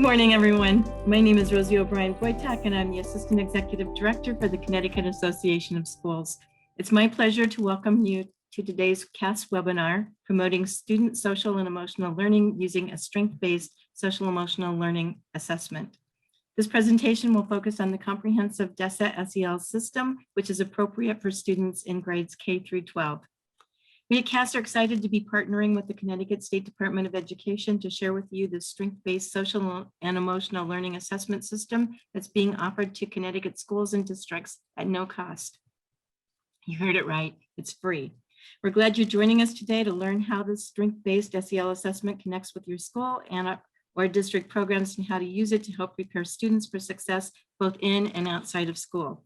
Good morning, everyone. My name is Rosie O'Brien-Boytak, and I'm the Assistant Executive Director for the Connecticut Association of Schools. It's my pleasure to welcome you to today's CAS webinar, Promoting Student Social and Emotional Learning Using a Strength-Based Social Emotional Learning Assessment. This presentation will focus on the comprehensive DESSA SEL system, which is appropriate for students in grades K through 12. We at CAS are excited to be partnering with the Connecticut State Department of Education to share with you the strength-based social and emotional learning assessment system that's being offered to Connecticut schools and districts at no cost. You heard it right, it's free. We're glad you're joining us today to learn how this strength-based SEL assessment connects with your school and or district programs and how to use it to help prepare students for success both in and outside of school.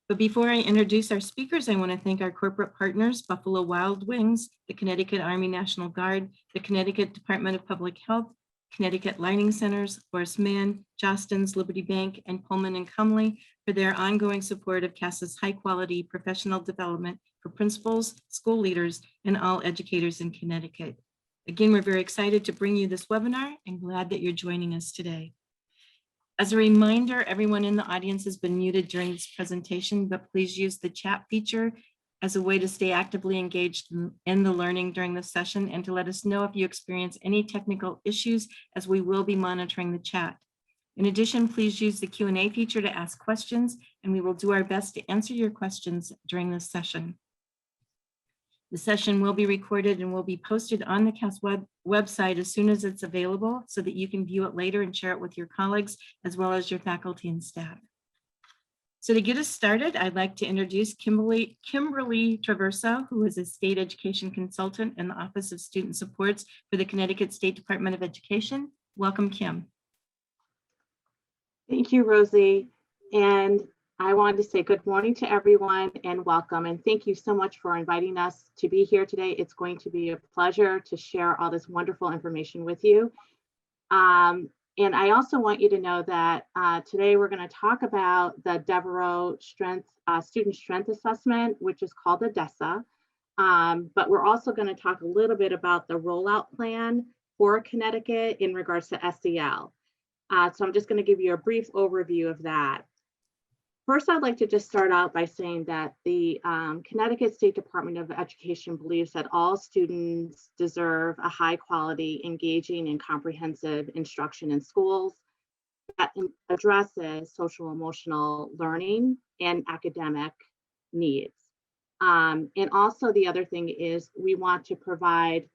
But before I introduce our speakers, I want to thank our corporate partners, Buffalo Wild Wings, the Connecticut Army National Guard, the Connecticut Department of Public Health, Connecticut Learning Centers, Horace Mann, Jostens, Liberty Bank, and Pullman and Cumley for their ongoing support of CAS's high-quality professional development for principals, school leaders, and all educators in Connecticut. Again, we're very excited to bring you this webinar and glad that you're joining us today. As a reminder, everyone in the audience has been muted during this presentation, but please use the chat feature as a way to stay actively engaged in the learning during the session and to let us know if you experience any technical issues, as we will be monitoring the chat. In addition, please use the Q&A feature to ask questions, and we will do our best to answer your questions during this session. The session will be recorded and will be posted on the CAS website as soon as it's available so that you can view it later and share it with your colleagues as well as your faculty and staff. So to get us started, I'd like to introduce Kimberly Traverso, who is a state education consultant in the Office of Student Supports for the Connecticut State Department of Education. Welcome, Kim. Thank you, Rosie. And I wanted to say good morning to everyone and welcome, and thank you so much for inviting us to be here today. It's going to be a pleasure to share all this wonderful information with you. And I also want you to know that today we're going to talk about the Devereux Student Strength Assessment, which is called the DESSA. But we're also going to talk a little bit about the rollout plan for Connecticut in regards to SEL. So I'm just going to give you a brief overview of that. First, I'd like to just start out by saying that the Connecticut State Department of Education believes that all students deserve a high quality, engaging, and comprehensive instruction in schools that addresses social emotional learning and academic needs. And also the other thing is we want to provide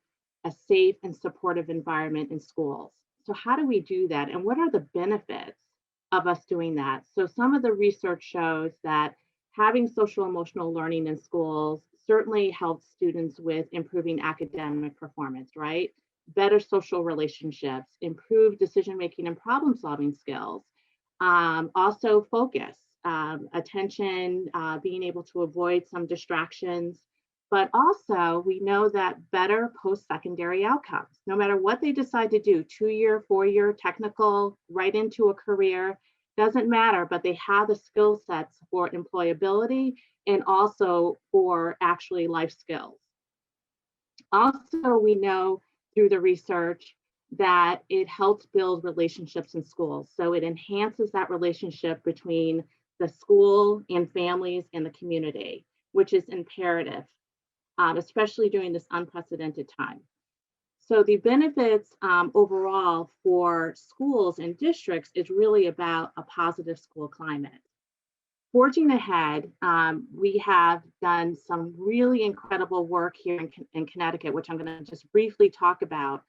a safe and supportive environment in schools. So how do we do that? And what are the benefits of us doing that? So some of the research shows that having social emotional learning in schools certainly helps students with improving academic performance, right? Better social relationships, improved decision-making and problem-solving skills, also focus, attention, being able to avoid some distractions. But also we know that better post-secondary outcomes, no matter what they decide to do, 2-year, 4-year, technical, right into a career, doesn't matter, but they have the skill sets for employability and also for actually life skills. Also, we know through the research that it helps build relationships in schools. So it enhances that relationship between the school and families and the community, which is imperative. Especially during this unprecedented time. So the benefits overall for schools and districts is really about a positive school climate. Forging ahead, we have done some really incredible work here in Connecticut, which I'm going to just briefly talk about.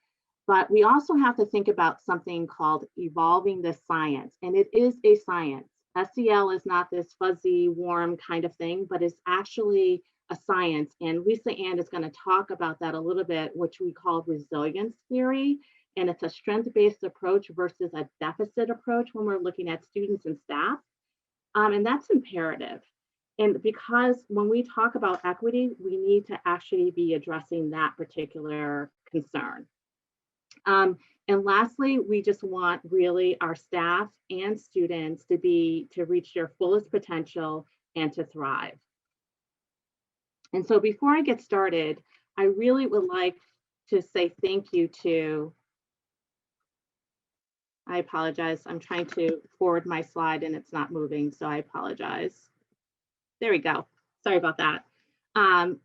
But we also have to think about something called evolving the science, and it is a science. SEL is not this fuzzy, warm kind of thing, but it's actually a science, and Lisa Ann is going to talk about that a little bit, which we call resilience theory, and it's a strength-based approach versus a deficit approach when we're looking at students and staff, and that's imperative. And because when we talk about equity, we need to actually be addressing that particular concern. And lastly, we just want really our staff and students to reach their fullest potential and to thrive. And so before I get started, I really would like to say thank you to I apologize. I'm trying to forward my slide and it's not moving, so I apologize. There we go. Sorry about that.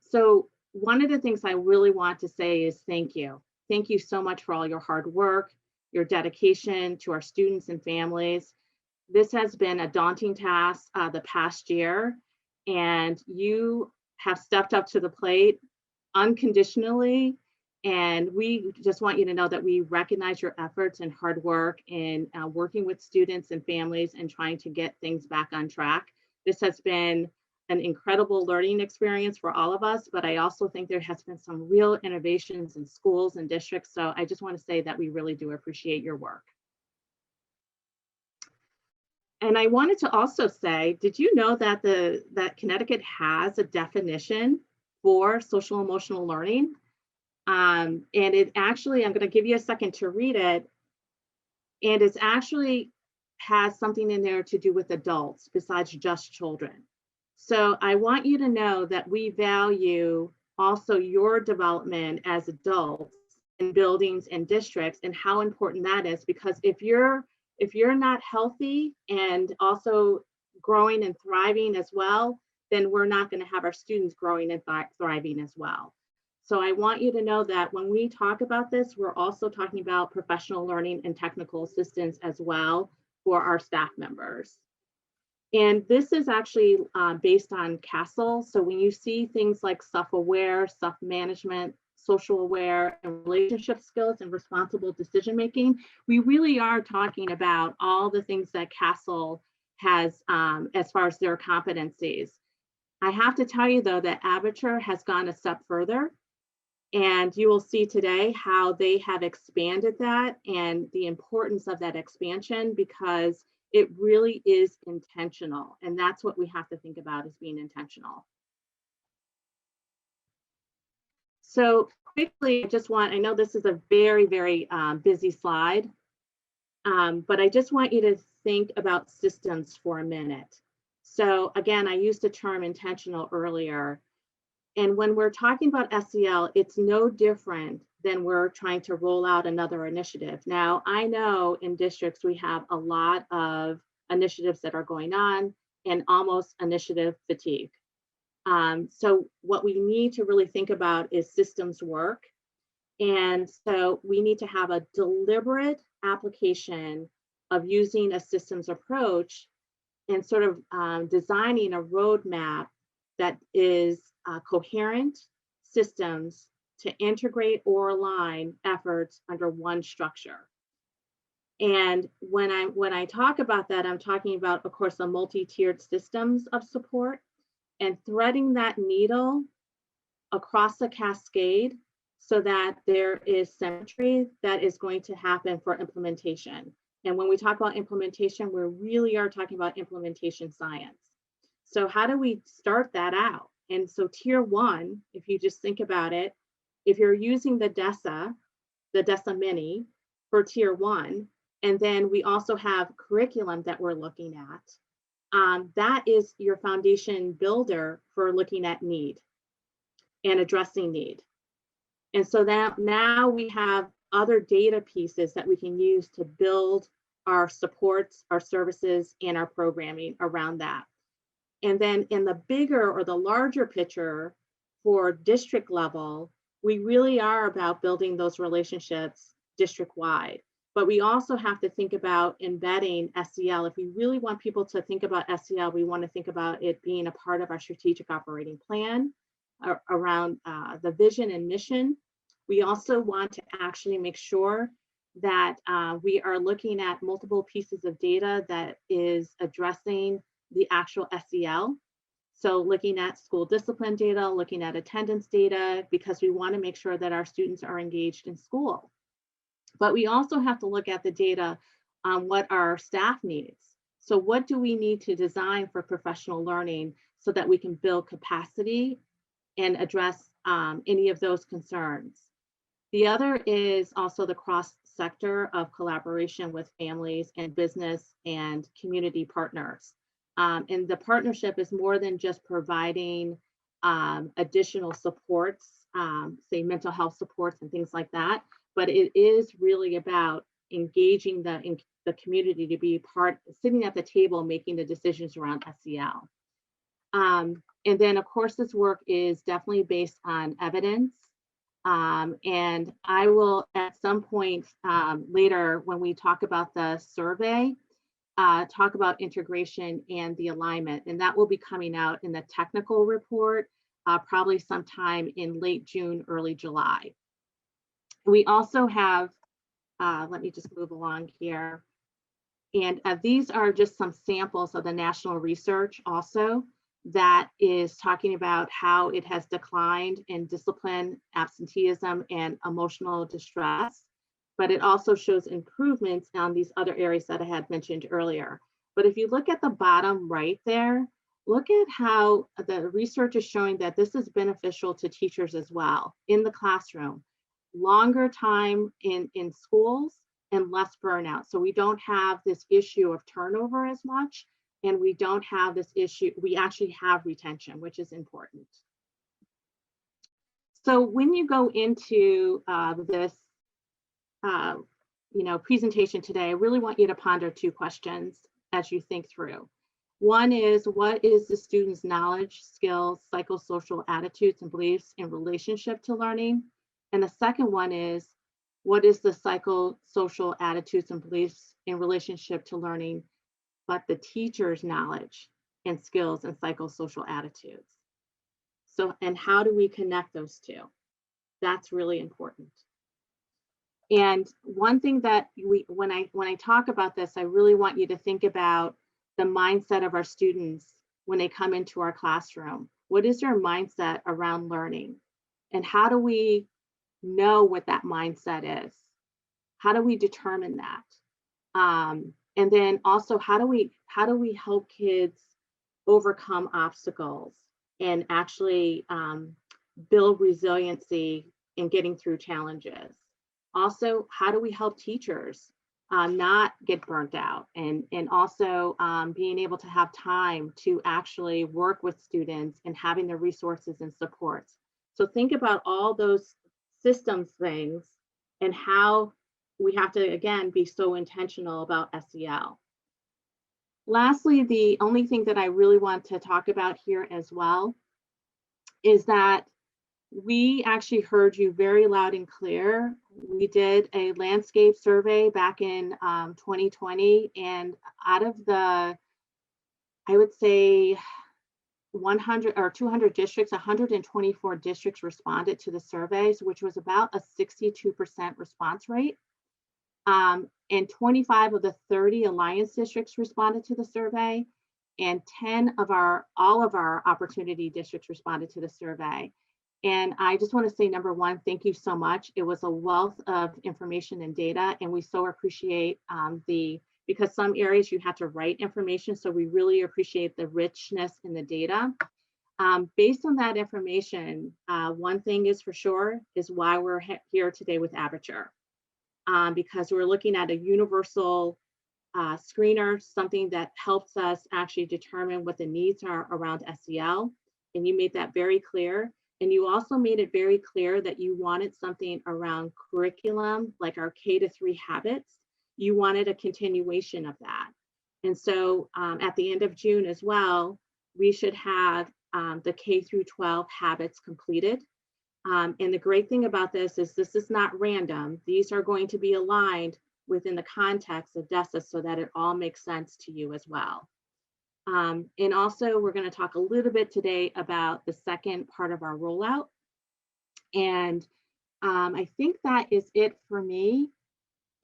So one of the things I really want to say is thank you. Thank you so much for all your hard work, your dedication to our students and families. This has been a daunting task the past year, and you have stepped up to the plate unconditionally. And we just want you to know that we recognize your efforts and hard work in working with students and families and trying to get things back on track. This has been an incredible learning experience for all of us, but I also think there has been some real innovations in schools and districts. So I just want to say that we really do appreciate your work. And I wanted to also say, did you know that that Connecticut has a definition for social emotional learning? And it actually, I'm going to give you a second to read it. And it's actually has something in there to do with adults besides just children. So I want you to know that we value also your development as adults in buildings and districts and how important that is, because if you're not healthy and also growing and thriving as well, then we're not going to have our students growing and thriving as well. So I want you to know that when we talk about this, we're also talking about professional learning and technical assistance as well for our staff members. And this is actually based on CAS-CIAC. So when you see things like self-aware, self-management, social aware, and relationship skills and responsible decision-making, we really are talking about all the things that CAS-CIAC has as far as their competencies. I have to tell you though that Aperture has gone a step further, and you will see today how they have expanded that and the importance of that expansion, because it really is intentional. And that's what we have to think about, as being intentional. So quickly, I know this is a very, very busy slide, but I just want you to think about systems for a minute. So again, I used the term intentional earlier. And when we're talking about SEL, it's no different than we're trying to roll out another initiative. Now, I know in districts we have a lot of initiatives that are going on and almost initiative fatigue. So what we need to really think about is systems work. And so we need to have a deliberate application of using a systems approach and sort of designing a roadmap that is coherent systems to integrate or align efforts under one structure. And when I talk about that, I'm talking about, of course, the multi-tiered systems of support and threading that needle across the cascade so that there is symmetry that is going to happen for implementation. And when we talk about implementation, we really are talking about implementation science. So how do we start that out? And so tier one, if you just think about it, if you're using the Desa Mini for tier one, and then we also have curriculum that we're looking at, that is your foundation builder for looking at need and addressing need. And so that now we have other data pieces that we can use to build our supports, our services, and our programming around that. And then in the bigger or the larger picture for district level, we really are about building those relationships district-wide. But we also have to think about embedding SEL. If we really want people to think about SEL, we want to think about it being a part of our strategic operating plan around the vision and mission. We also want to actually make sure that we are looking at multiple pieces of data that is addressing the actual SEL. So looking at school discipline data, looking at attendance data, because we want to make sure that our students are engaged in school. But we also have to look at the data on what our staff needs. So what do we need to design for professional learning so that we can build capacity and address any of those concerns? The other is also the cross-sector of collaboration with families and business and community partners. And the partnership is more than just providing additional supports, say mental health supports and things like that, but it is really about engaging the community to be sitting at the table, making the decisions around SEL. And then, of course, this work is definitely based on evidence. And I will, at some point later, when we talk about the survey, talk about integration and the alignment. And that will be coming out in the technical report, probably sometime in late June, early July. We also have, let me just move along here. And these are just some samples of the national research also that is talking about how it has declined in discipline, absenteeism, and emotional distress. But it also shows improvements on these other areas that I had mentioned earlier. But if you look at the bottom right there, look at how the research is showing that this is beneficial to teachers as well in the classroom. Longer time in schools and less burnout. So we don't have this issue of turnover as much, and we don't have this issue, we actually have retention, which is important. So when you go into this presentation today, I really want you to ponder two questions as you think through. One is, what is the student's knowledge, skills, psychosocial attitudes, and beliefs in relationship to learning? And the second one is, what is the psychosocial attitudes and beliefs in relationship to learning, but the teacher's knowledge and skills and psychosocial attitudes? So, and how do we connect those two? That's really important. And one thing that when I talk about this, I really want you to think about the mindset of our students when they come into our classroom. What is their mindset around learning? And how do we know what that mindset is? How do we determine that? And then also, how do we help kids overcome obstacles and actually build resiliency in getting through challenges? Also, how do we help teachers not get burnt out, and also being able to have time to actually work with students and having the resources and supports? So think about all those systems things and how we have to, again, be so intentional about SEL. Lastly, the only thing that I really want to talk about here as well is that we actually heard you very loud and clear. We did a landscape survey back in 2020, and out of the, I would say 100 or 200 districts, 124 districts responded to the surveys, which was about a 62% response rate. And 25 of the 30 Alliance districts responded to the survey, and all of our opportunity districts responded to the survey. And I just want to say, number one, thank you so much. It was a wealth of information and data, and we so appreciate because some areas you had to write information, so we really appreciate the richness in the data. Based on that information, one thing is for sure is why we're here today with Aperture. Because we're looking at a universal screener, something that helps us actually determine what the needs are around SEL. And you made that very clear. And you also made it very clear that you wanted something around curriculum, like our K-3 habits. You wanted a continuation of that. And so at the end of June as well, we should have the K-12 habits completed. And the great thing about this is not random. These are going to be aligned within the context of DESSA so that it all makes sense to you as well. And also, we're going to talk a little bit today about the second part of our rollout. And I think that is it for me.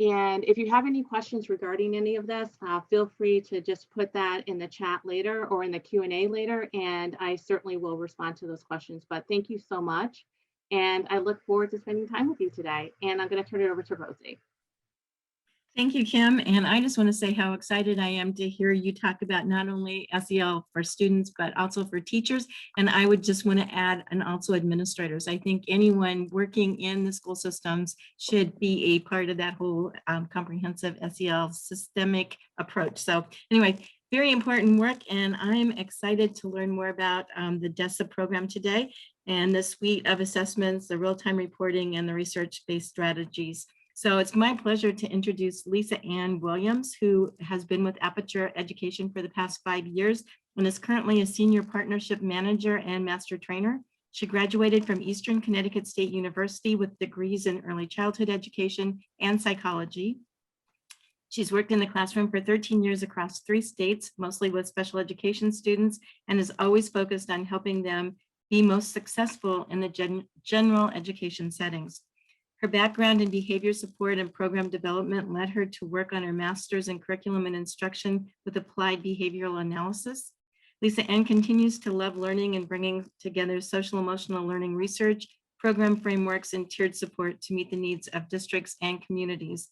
And if you have any questions regarding any of this, feel free to just put that in the chat later or in the Q&A later, and I certainly will respond to those questions. But thank you so much. And I look forward to spending time with you today. And I'm going to turn it over to Rosie. Thank you, Kim. And I just want to say how excited I am to hear you talk about not only SEL for students, but also for teachers. And I would just want to add, and also administrators. I think anyone working in the school systems should be a part of that whole comprehensive SEL systemic approach. So anyway, very important work. And I'm excited to learn more about the DESSA program today and the suite of assessments, the real-time reporting, and the research-based strategies. So it's my pleasure to introduce Lisa Ann Williams, who has been with Aperture Education for the past 5 years and is currently a senior partnership manager and master trainer. She graduated from Eastern Connecticut State University with degrees in early childhood education and psychology. She's worked in the classroom for 13 years across 3 states, mostly with special education students, and is always focused on helping them be most successful in the general education settings. Her background in behavior support and program development led her to work on her master's in curriculum and instruction with applied behavioral analysis. Lisa Ann continues to love learning and bringing together social emotional learning research, program frameworks, and tiered support to meet the needs of districts and communities.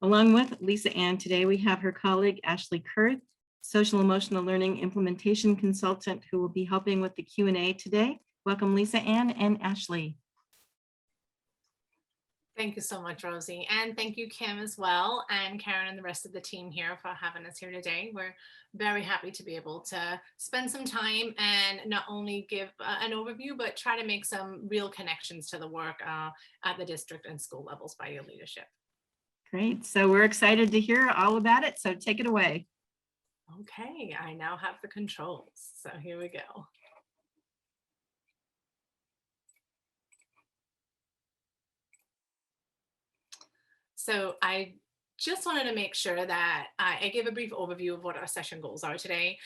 Along with Lisa Ann, today we have her colleague, Ashley Kurth, social emotional learning implementation consultant, who will be helping with the Q&A today. Welcome, Lisa Ann and Ashley. Thank you so much, Rosie. And thank you, Kim, as well, and Karen and the rest of the team here for having us here today. We're very happy to be able to spend some time and not only give an overview, but try to make some real connections to the work at the district and school levels by your leadership. Great. So we're excited to hear all about it. So take it away. Okay, I now have the controls. So here we go. So I just wanted to make sure that I gave a brief overview of what our session goals are today.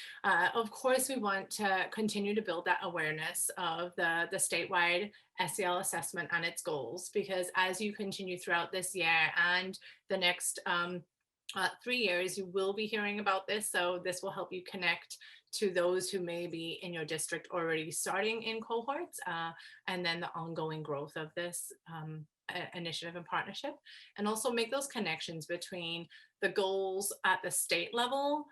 Of course, we want to continue to build that awareness of the statewide SEL assessment and its goals, because as you continue throughout this year and the next 3 years, you will be hearing about this. So this will help you connect to those who may be in your district already starting in cohorts, and then the ongoing growth of this initiative and partnership, and also make those connections between the goals at the state level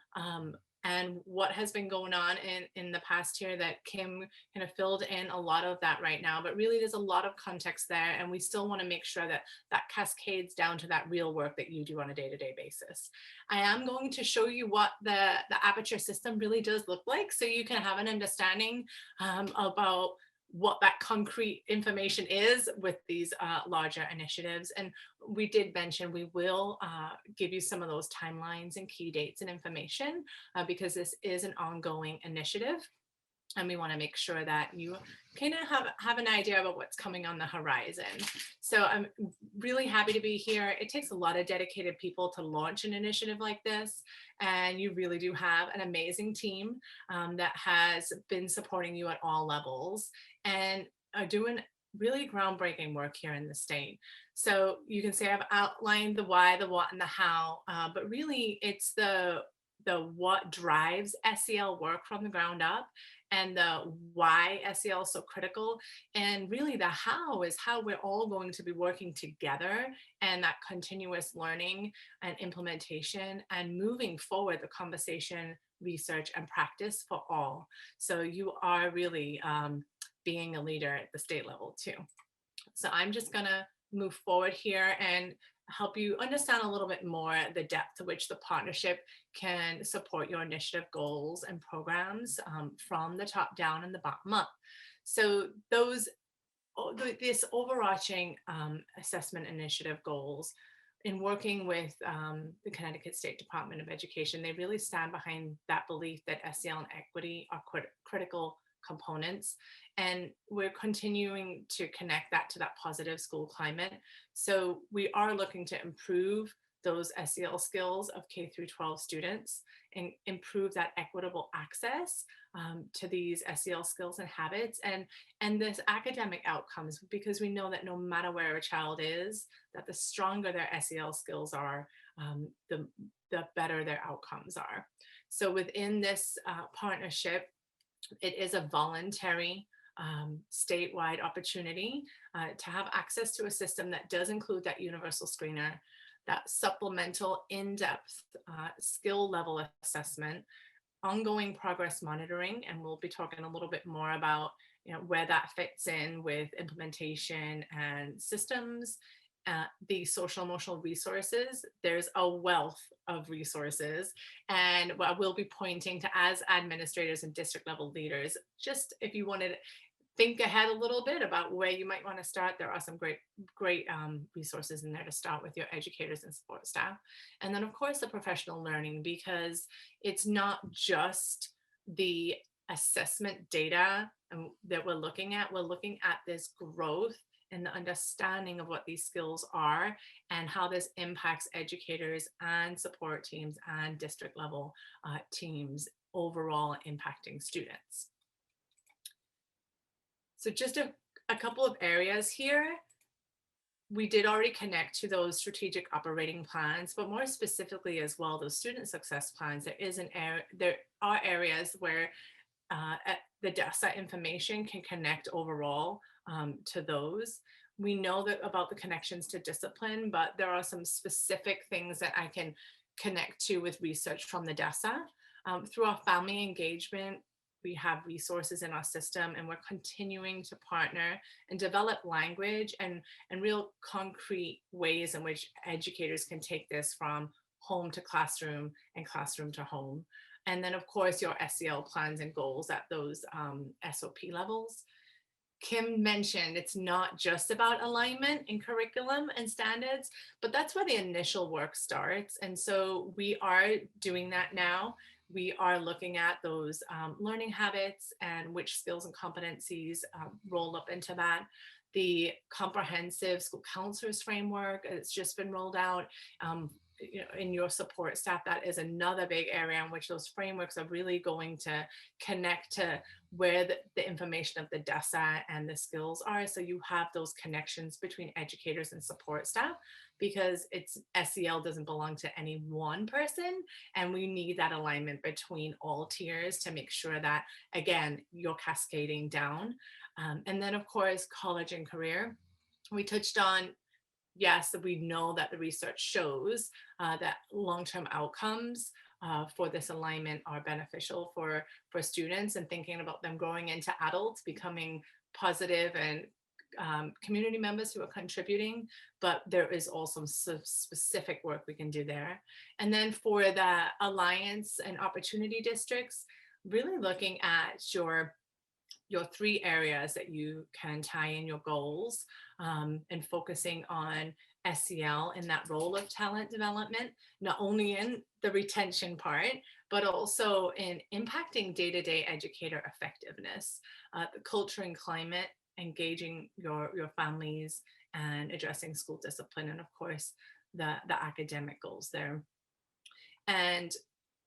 and what has been going on in the past year that Kim kind of filled in a lot of that right now, but really there's a lot of context there, and we still want to make sure that that cascades down to that real work that you do on a day-to-day basis. I am going to show you what the Aperture system really does look like, so you can have an understanding about what that concrete information is with these larger initiatives. And we did mention we will give you some of those timelines and key dates and information because this is an ongoing initiative. And we want to make sure that you kind of have an idea about what's coming on the horizon. So I'm really happy to be here. It takes a lot of dedicated people to launch an initiative like this. And you really do have an amazing team that has been supporting you at all levels and are doing really groundbreaking work here in the state. So you can say I've outlined the why, the what, and the how, but really it's the what drives SEL work from the ground up, and the why SEL is so critical, and really the how is how we're all going to be working together, and that continuous learning and implementation and moving forward the conversation, research, and practice for all. So you are really being a leader at the state level too. So I'm just gonna move forward here and help you understand a little bit more the depth to which the partnership can support your initiative goals and programs from the top down and the bottom up. So this overarching assessment initiative goals, in working with the Connecticut State Department of Education, they really stand behind that belief that SEL and equity are critical components, and we're continuing to connect that to that positive school climate. So we are looking to improve those SEL skills of K through 12 students and improve that equitable access to these SEL skills and habits and this academic outcomes, because we know that no matter where a child is, that the stronger their SEL skills are, the better their outcomes are. So within this partnership, it is a voluntary statewide opportunity to have access to a system that does include that universal screener, that supplemental in-depth skill level assessment, ongoing progress monitoring, and we'll be talking a little bit more about where that fits in with implementation and systems. The social emotional resources, there's a wealth of resources, and what we'll be pointing to as administrators and district level leaders, just if you wanted think ahead a little bit about where you might want to start, there are some great resources in there to start with your educators and support staff. And then of course the professional learning, because it's not just the assessment data that we're looking at this growth and the understanding of what these skills are and how this impacts educators and support teams and district level teams overall impacting students. So just a couple of areas here. We did already connect to those strategic operating plans, but more specifically as well, those student success plans, there are areas where the DESSA information can connect overall to those. We know that about the connections to discipline, but there are some specific things that I can connect to with research from the DESSA. Through our family engagement, we have resources in our system, and we're continuing to partner and develop language and real concrete ways in which educators can take this from home to classroom and classroom to home. And then of course your SEL plans and goals at those SOP levels. Kim mentioned it's not just about alignment in curriculum and standards, but that's where the initial work starts. And so we are doing that now. We are looking at those learning habits and which skills and competencies roll up into that. The comprehensive school counselors framework, it's just been rolled out. In your support staff, that is another big area in which those frameworks are really going to connect to where the information of the DESSA and the skills are. So you have those connections between educators and support staff, because SEL doesn't belong to any one person, and we need that alignment between all tiers to make sure that, again, you're cascading down. And then of course, college and career. We touched on, yes, we know that the research shows that long-term outcomes for this alignment are beneficial for students, and thinking about them growing into adults, becoming positive and community members who are contributing, but there is also some specific work we can do there. And then for the alliance and opportunity districts, really looking at your 3 areas that you can tie in your goals, and focusing on SEL in that role of talent development, not only in the retention part, but also in impacting day-to-day educator effectiveness, the culture and climate, engaging your families, and addressing school discipline, and of course, the academic goals there. And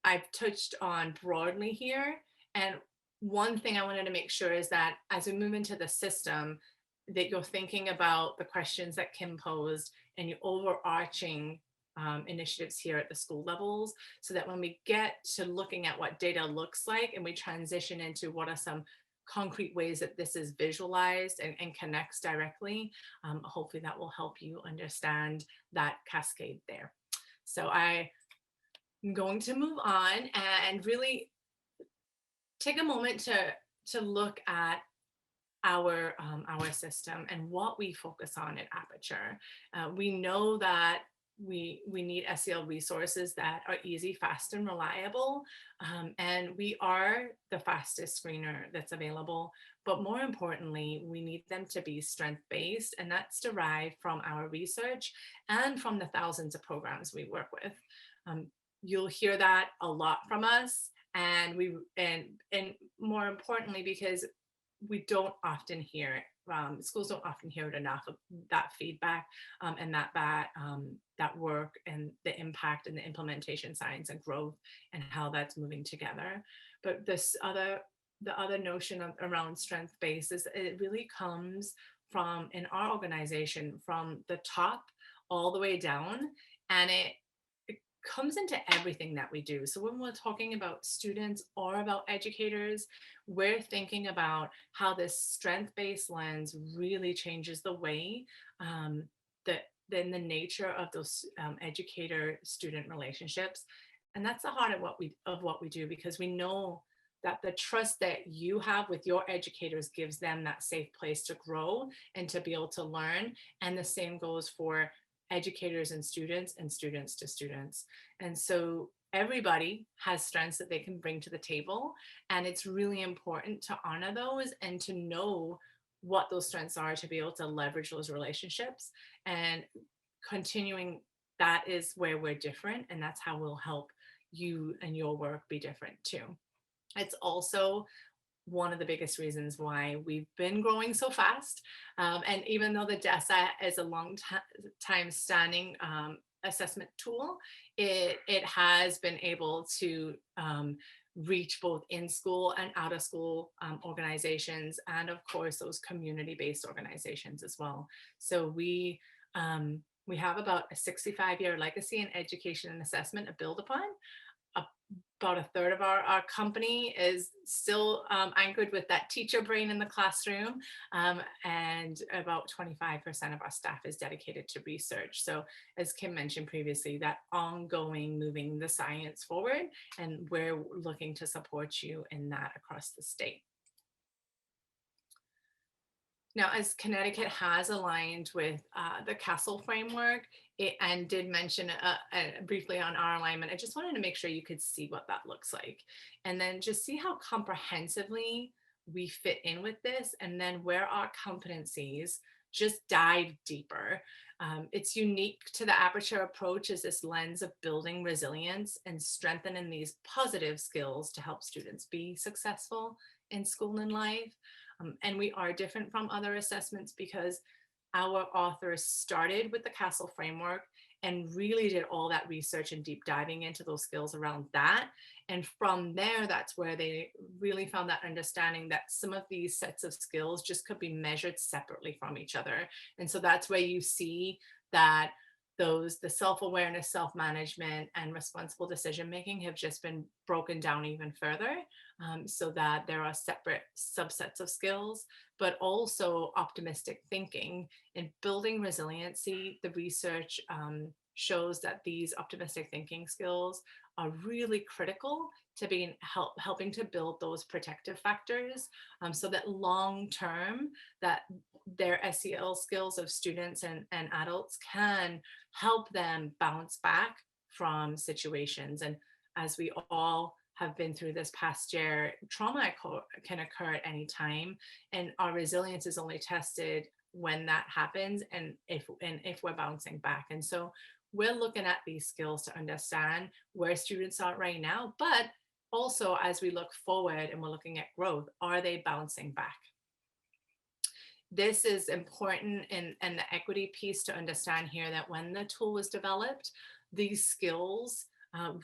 I've touched on broadly here, and one thing I wanted to make sure is that as we move into the system, that you're thinking about the questions that Kim posed and your overarching initiatives here at the school levels, so that when we get to looking at what data looks like and we transition into what are some concrete ways that this is visualized and connects directly, hopefully that will help you understand that cascade there. So I'm going to move on and really take a moment to look at our system and what we focus on at Aperture. We know that we need SEL resources that are easy, fast, and reliable. And we are the fastest screener that's available. But more importantly, we need them to be strength-based, and that's derived from our research and from the thousands of programs we work with. You'll hear that a lot from us. And more importantly, because we don't often hear it, schools don't often hear it enough of that feedback and that work and the impact and the implementation science and growth and how that's moving together. But the other notion around strength-based is it really comes from, in our organization, from the top all the way down, and it comes into everything that we do. So when we're talking about students or about educators, we're thinking about how this strength-based lens really changes the way then the nature of those educator-student relationships. And that's the heart of what we do, because we know that the trust that you have with your educators gives them that safe place to grow and to be able to learn. And the same goes for educators and students to students. And so everybody has strengths that they can bring to the table. And it's really important to honor those and to know what those strengths are to be able to leverage those relationships. And continuing, that is where we're different. And that's how we'll help you and your work be different too. It's also one of the biggest reasons why we've been growing so fast. And even though the DESSA is a long time standing assessment tool, it has been able to reach both in school and out of school organizations, and of course those community-based organizations as well. So we have about a 65-year legacy in education and assessment to build upon. About a third of our company is still anchored with that teacher brain in the classroom, and about 25% of our staff is dedicated to research. So as Kim mentioned previously, that ongoing moving the science forward, and we're looking to support you in that across the state. Now, as Connecticut has aligned with the CAS-CIAC framework, and did mention briefly on our alignment, I just wanted to make sure you could see what that looks like. And then just see how comprehensively we fit in with this, and then where our competencies just dive deeper. It's unique to the Aperture approach is this lens of building resilience and strengthening these positive skills to help students be successful in school and life. And we are different from other assessments because our authors started with the CAS-CIAC framework and really did all that research and deep diving into those skills around that. And from there, that's where they really found that understanding that some of these sets of skills just could be measured separately from each other. And so that's where you see that the self-awareness, self-management, and responsible decision-making have just been broken down even further, so that there are separate subsets of skills, but also optimistic thinking and building resiliency. The research shows that these optimistic thinking skills are really critical to being helping to build those protective factors, so that long-term, that their SEL skills of students and adults can help them bounce back from situations. And as we all have been through this past year, trauma can occur at any time, and our resilience is only tested when that happens, and if we're bouncing back. And so we're looking at these skills to understand where students are right now, but also as we look forward and we're looking at growth, are they bouncing back? This is important in the equity piece to understand here, that when the tool was developed, these skills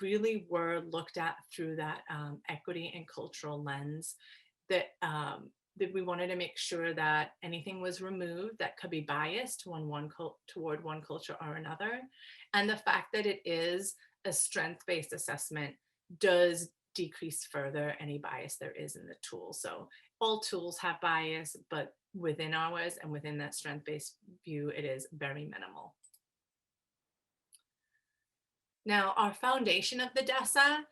really were looked at through that equity and cultural lens, that we wanted to make sure that anything was removed that could be biased toward one culture or another. And the fact that it is a strength-based assessment does decrease further any bias there is in the tool. So all tools have bias, but within ours and within that strength-based view, it is very minimal. Now, our foundation of the DESSA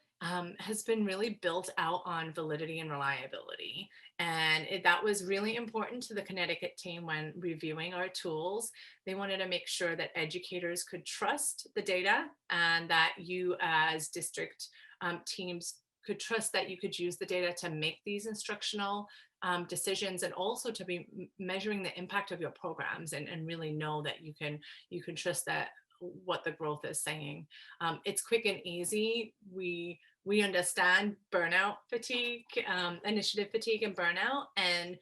has been really built out on validity and reliability. And that was really important to the Connecticut team when reviewing our tools. They wanted to make sure that educators could trust the data, and that you as district teams could trust that you could use the data to make these instructional decisions, and also to be measuring the impact of your programs, and really know that you can trust that what the growth is saying. It's quick and easy. We understand burnout fatigue, initiative fatigue and burnout, and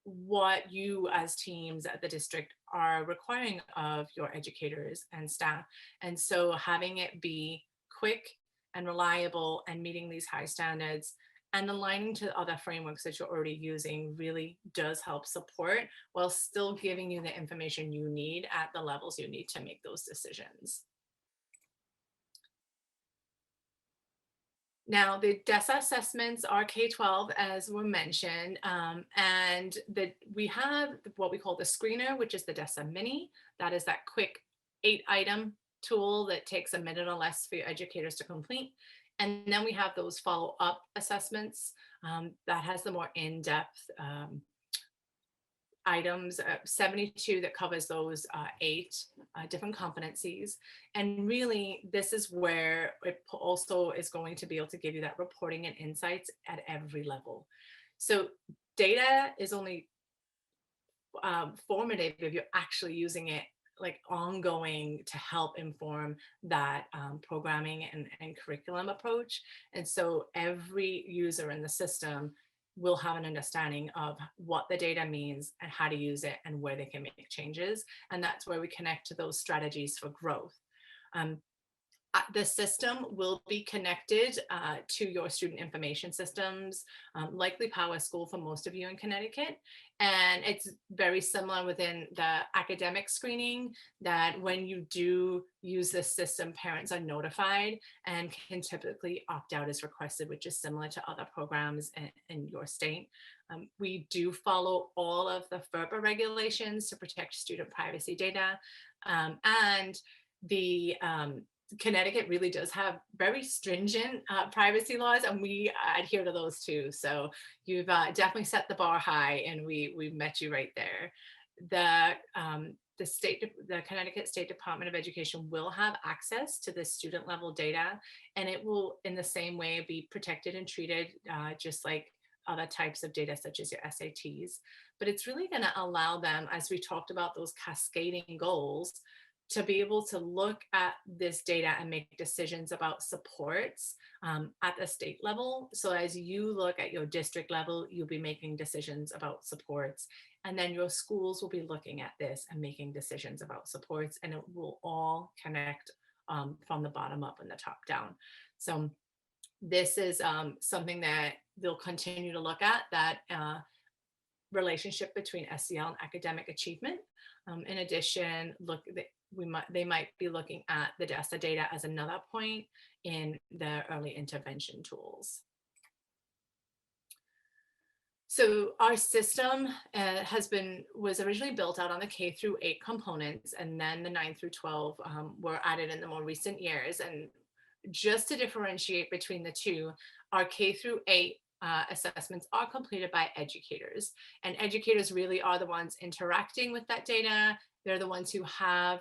what you as teams at the district are requiring of your educators and staff. And so having it be quick and reliable and meeting these high standards and aligning to other frameworks that you're already using really does help support, while still giving you the information you need at the levels you need to make those decisions. Now, the DESSA assessments are K-12, as were mentioned, and we have what we call the screener, which is the Desa Mini. That is that quick 8-item tool that takes a minute or less for your educators to complete. And then we have those follow-up assessments that has the more in-depth items, 72 that covers those 8 different competencies. And really, this is where it also is going to be able to give you that reporting and insights at every level. So data is only formative if you're actually using it like ongoing to help inform that programming and curriculum approach. And so every user in the system will have an understanding of what the data means and how to use it and where they can make changes. And that's where we connect to those strategies for growth. The system will be connected to your student information systems, likely PowerSchool for most of you in Connecticut. And it's very similar within the academic screening that when you do use this system, parents are notified and can typically opt out as requested, which is similar to other programs in your state. We do follow all of the FERPA regulations to protect student privacy data. And the Connecticut really does have very stringent privacy laws, and we adhere to those too. So you've definitely set the bar high, and we met you right there. The Connecticut State Department of Education will have access to the student level data, and it will in the same way be protected and treated just like other types of data such as your SATs. But it's really going to allow them, as we talked about those cascading goals, to be able to look at this data and make decisions about supports at the state level. So as you look at your district level, you'll be making decisions about supports. And then your schools will be looking at this and making decisions about supports, and it will all connect from the bottom up and the top down. So this is something that they'll continue to look at, that relationship between SEL and academic achievement. In addition, they might be looking at the DESSA data as another point in the early intervention tools. So our system was originally built out on the K through 8 components, and then the 9 through 12 were added in the more recent years. And just to differentiate between the two, our K through 8 assessments are completed by educators, and educators really are the ones interacting with that data. They're the ones who have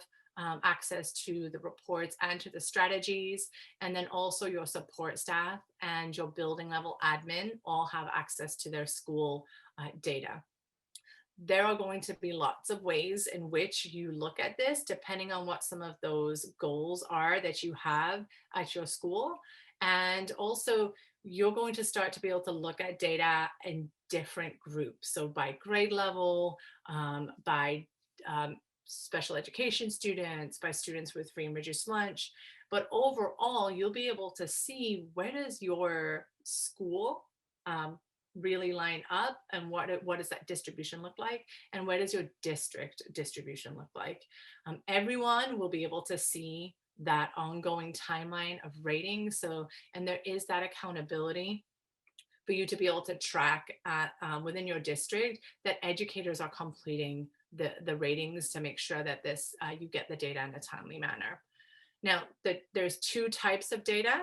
access to the reports and to the strategies, and then also your support staff and your building level admin all have access to their school data. There are going to be lots of ways in which you look at this, depending on what some of those goals are that you have at your school. And also, you're going to start to be able to look at data in different groups. So by grade level, by special education students, by students with free and reduced lunch. But overall, you'll be able to see where does your school really line up, and what does that distribution look like, and where does your district distribution look like. Everyone will be able to see that ongoing timeline of rating. So, and there is that accountability for you to be able to track within your district that educators are completing the ratings to make sure that this you get the data in a timely manner. Now, there's two types of data.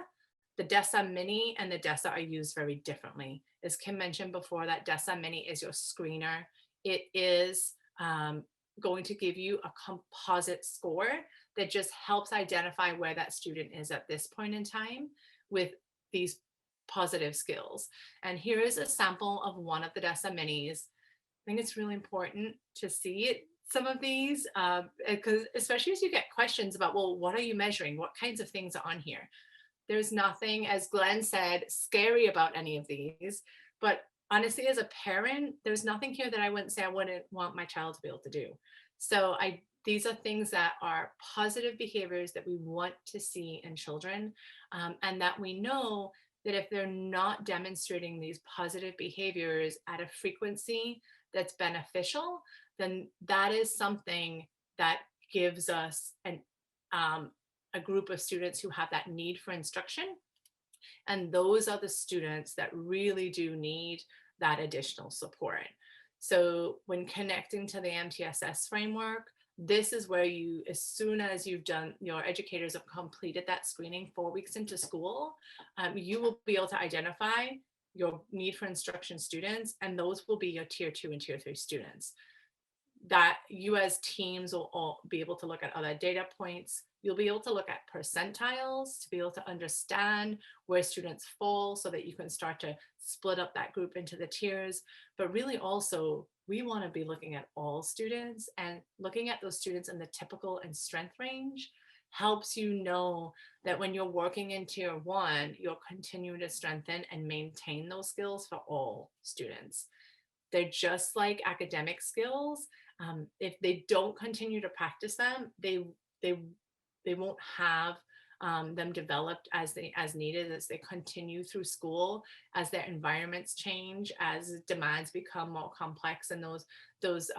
The Desa Mini and the DESSA are used very differently. As Kim mentioned before, that Desa Mini is your screener. It is going to give you a composite score that just helps identify where that student is at this point in time with these positive skills. And here is a sample of one of the Desa Minis. I think it's really important to see some of these, because especially as you get questions about, well, what are you measuring? What kinds of things are on here? There's nothing, as Glenn said, scary about any of these. But honestly, as a parent, there's nothing here that I wouldn't say I wouldn't want my child to be able to do. So these are things that are positive behaviors that we want to see in children, and that we know that if they're not demonstrating these positive behaviors at a frequency that's beneficial, then that is something that gives us a group of students who have that need for instruction. And those are the students that really do need that additional support. So when connecting to the MTSS framework, this is where you, as soon as you've done, your educators have completed that screening 4 weeks into school, you will be able to identify your need for instruction students, and those will be your tier 2 and tier 3 students. that you as teams will all be able to look at other data points. You'll be able to look at percentiles to be able to understand where students fall so that you can start to split up that group into the tiers. But really also, we want to be looking at all students, and looking at those students in the typical and strength range helps you know that when you're working in tier 1, you'll continue to strengthen and maintain those skills for all students. They're just like academic skills. If they don't continue to practice them, they won't have them developed as needed as they continue through school, as their environments change, as demands become more complex, and those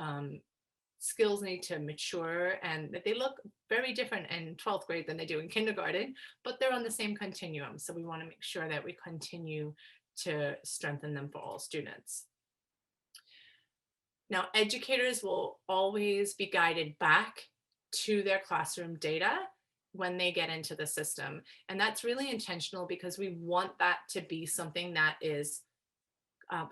skills need to mature, and they look very different in 12th grade than they do in kindergarten, but they're on the same continuum. So we want to make sure that we continue to strengthen them for all students. Now, educators will always be guided back to their classroom data when they get into the system. And that's really intentional because we want that to be something that is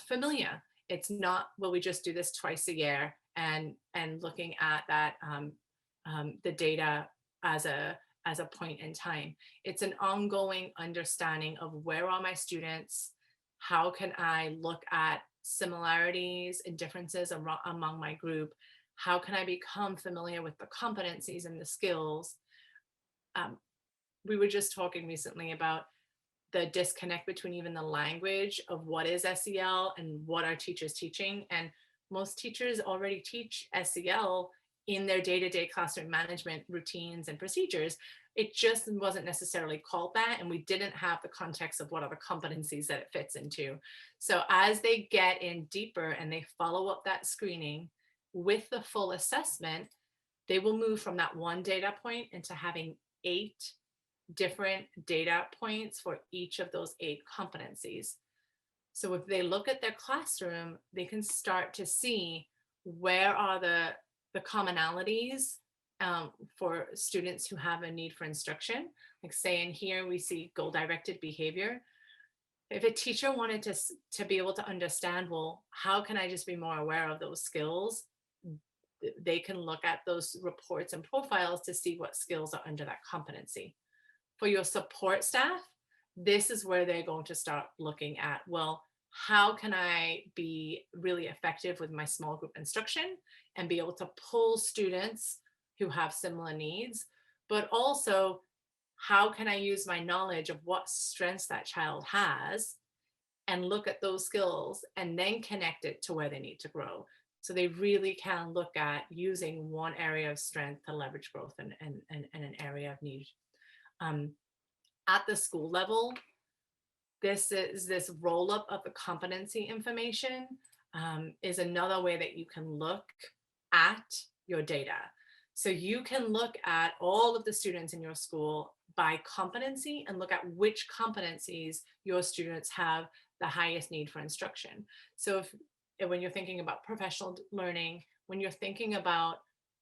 familiar. It's not, well, we just do this twice a year and looking at that the data as a point in time. It's an ongoing understanding of where are my students, how can I look at similarities and differences among my group, how can I become familiar with the competencies and the skills. We were just talking recently about the disconnect between even the language of what is SEL and what are teachers teaching. And most teachers already teach SEL in their day-to-day classroom management routines and procedures. It just wasn't necessarily called that, and we didn't have the context of what are the competencies that it fits into. So as they get in deeper and they follow up that screening with the full assessment, they will move from that one data point into having 8 different data points for each of those 8 competencies. So if they look at their classroom, they can start to see where are the commonalities for students who have a need for instruction. Like say in here, we see goal-directed behavior. If a teacher wanted to be able to understand, well, how can I just be more aware of those skills? They can look at those reports and profiles to see what skills are under that competency. For your support staff, this is where they're going to start looking at, well, how can I be really effective with my small group instruction and be able to pull students who have similar needs, but also how can I use my knowledge of what strengths that child has and look at those skills and then connect it to where they need to grow. So they really can look at using one area of strength to leverage growth and an area of need. At the school level, this roll up of the competency information is another way that you can look at your data. So you can look at all of the students in your school by competency and look at which competencies your students have the highest need for instruction. So when you're thinking about professional learning, when you're thinking about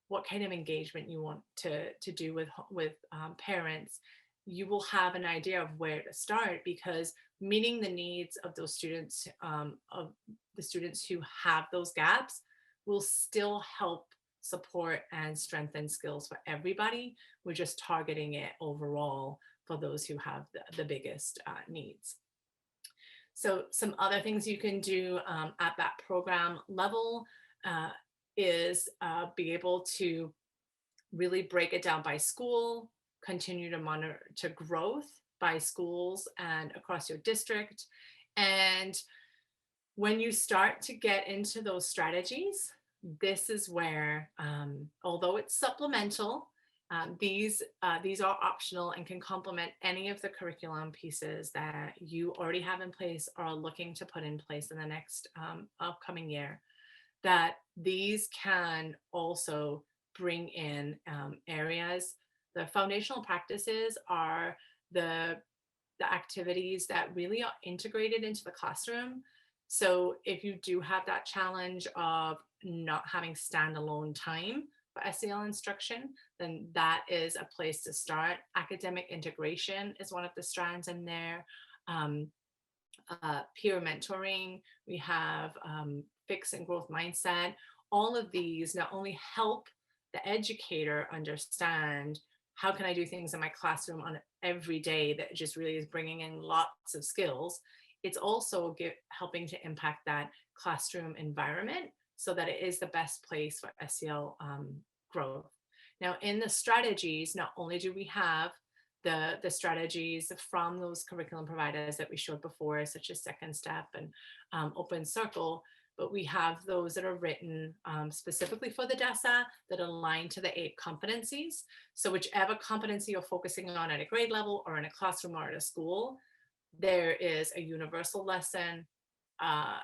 what kind of engagement you want to do with parents, you will have an idea of where to start, because meeting the needs of those students, of the students who have those gaps, will still help support and strengthen skills for everybody. We're just targeting it overall for those who have the biggest needs. So some other things you can do at that program level is be able to really break it down by school, continue to monitor growth by schools and across your district. And when you start to get into those strategies, this is where, although it's supplemental, these are optional and can complement any of the curriculum pieces that you already have in place or are looking to put in place in the next upcoming year, that these can also bring in areas. The foundational practices are the activities that really are integrated into the classroom. So if you do have that challenge of not having standalone time for SEL instruction, then that is a place to start. Academic integration is one of the strands in there. Peer mentoring, we have fix and growth mindset. all of these not only help the educator understand how can I do things in my classroom on every day that just really is bringing in lots of skills, it's also helping to impact that classroom environment so that it is the best place for SEL growth. Now, in the strategies, not only do we have the strategies from those curriculum providers that we showed before, such as Second Step and Open Circle, but we have those that are written specifically for the DESSA that align to the 8 competencies. So whichever competency you're focusing on at a grade level or in a classroom or at a school, there is a universal lesson, a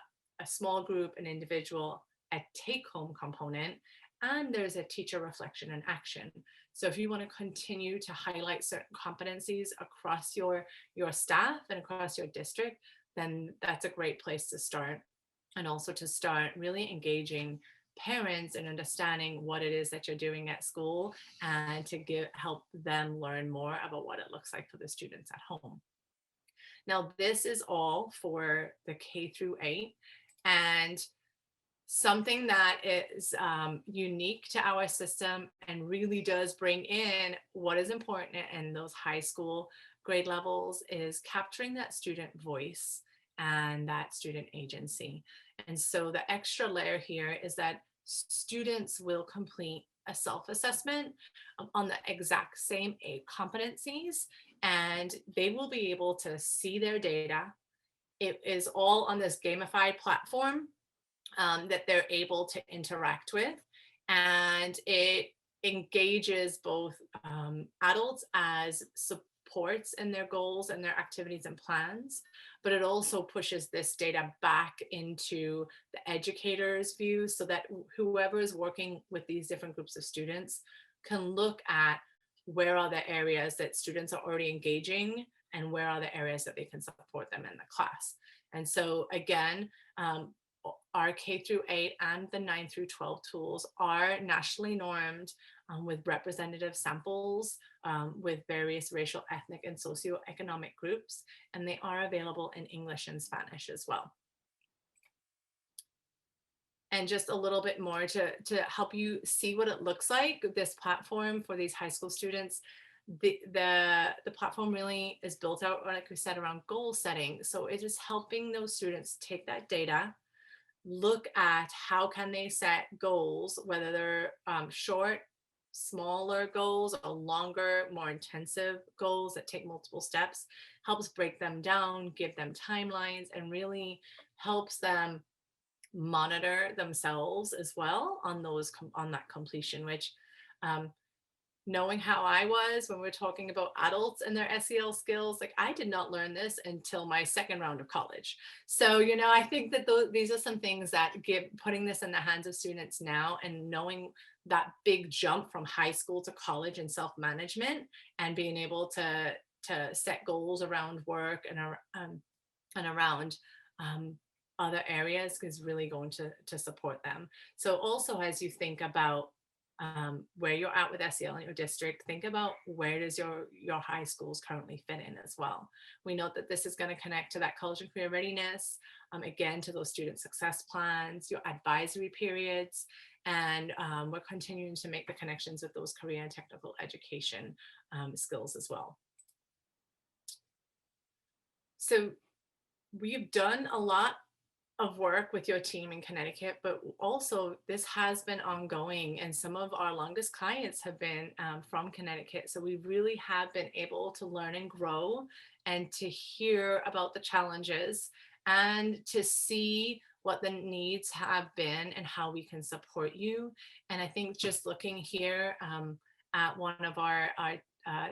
small group, an individual, a take-home component, and there's a teacher reflection and action. So if you want to continue to highlight certain competencies across your staff and across your district, then that's a great place to start. And also to start really engaging parents and understanding what it is that you're doing at school, and to help them learn more about what it looks like for the students at home. Now, this is all for the K through 8, and something that is unique to our system and really does bring in what is important in those high school grade levels is capturing that student voice and that student agency. And so the extra layer here is that students will complete a self-assessment on the exact same 8 competencies, and they will be able to see their data. It is all on this gamified platform that they're able to interact with, and it engages both adults as supports in their goals and their activities and plans, but it also pushes this data back into the educator's view so that whoever is working with these different groups of students can look at where are the areas that students are already engaging and where are the areas that they can support them in the class. And so again, our K through 8 and the 9 through 12 tools are nationally normed with representative samples with various racial, ethnic, and socioeconomic groups, and they are available in English and Spanish as well. And just a little bit more to help you see what it looks like, this platform for these high school students. The platform really is built out, like we said, around goal setting. So it is helping those students take that data, look at how can they set goals, whether they're short, smaller goals or longer, more intensive goals that take multiple steps, helps break them down, give them timelines, and really helps them monitor themselves as well on that completion, which knowing how I was when we're talking about adults and their SEL skills, like I did not learn this until my second round of college. So, you know, I think that these are some things that putting this in the hands of students now and knowing that big jump from high school to college and self-management and being able to set goals around work and around other areas is really going to support them. So also, as you think about where you're at with SEL in your district, think about where does your high schools currently fit in as well. We know that this is going to connect to that college and career readiness, again, to those student success plans, your advisory periods, and we're continuing to make the connections with those career and technical education skills as well. So we've done a lot of work with your team in Connecticut, but also this has been ongoing, and some of our longest clients have been from Connecticut. So we really have been able to learn and grow and to hear about the challenges and to see what the needs have been and how we can support you. And I think just looking here at one of our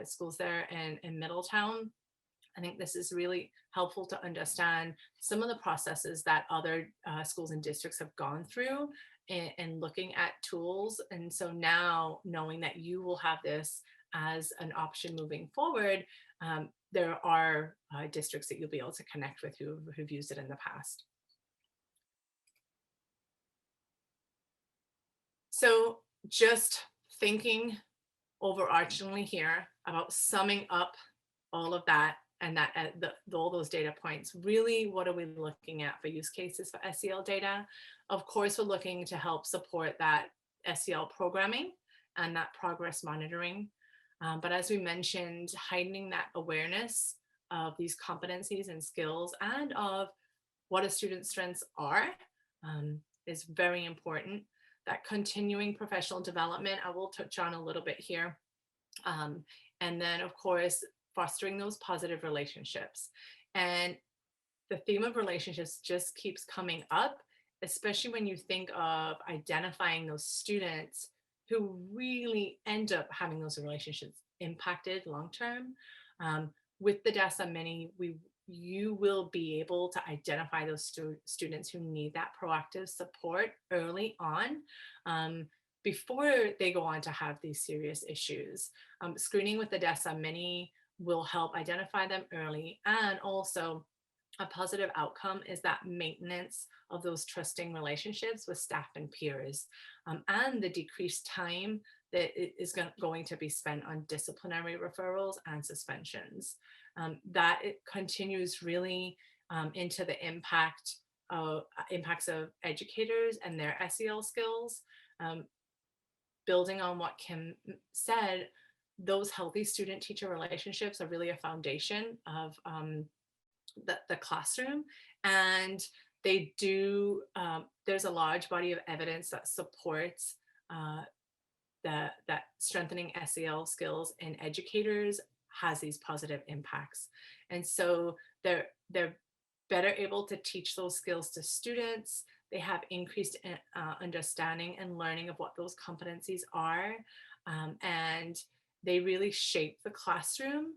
schools there in Middletown, I think this is really helpful to understand some of the processes that other schools and districts have gone through in looking at tools. And so now knowing that you will have this as an option moving forward, there are districts that you'll be able to connect with who've used it in the past. So just thinking overarchingly here about summing up all of that and all those data points, really what are we looking at for use cases for SEL data? Of course, we're looking to help support that SEL programming and that progress monitoring. But as we mentioned, heightening that awareness of these competencies and skills and of what a student's strengths are is very important. That continuing professional development, I will touch on a little bit here. And then, of course, fostering those positive relationships. And the theme of relationships just keeps coming up, especially when you think of identifying those students who really end up having those relationships impacted long-term. With the Desa Mini, you will be able to identify those students who need that proactive support early on, before they go on to have these serious issues. Screening with the Desa Mini will help identify them early, and also a positive outcome is that maintenance of those trusting relationships with staff and peers, and the decreased time that is going to be spent on disciplinary referrals and suspensions. That it continues really into the impacts of educators and their SEL skills. Building on what Kim said, those healthy student-teacher relationships are really a foundation of the classroom, and they do. There's a large body of evidence that supports that strengthening SEL skills in educators has these positive impacts, and so they're better able to teach those skills to students. They have increased understanding and learning of what those competencies are, and they really shape the classroom.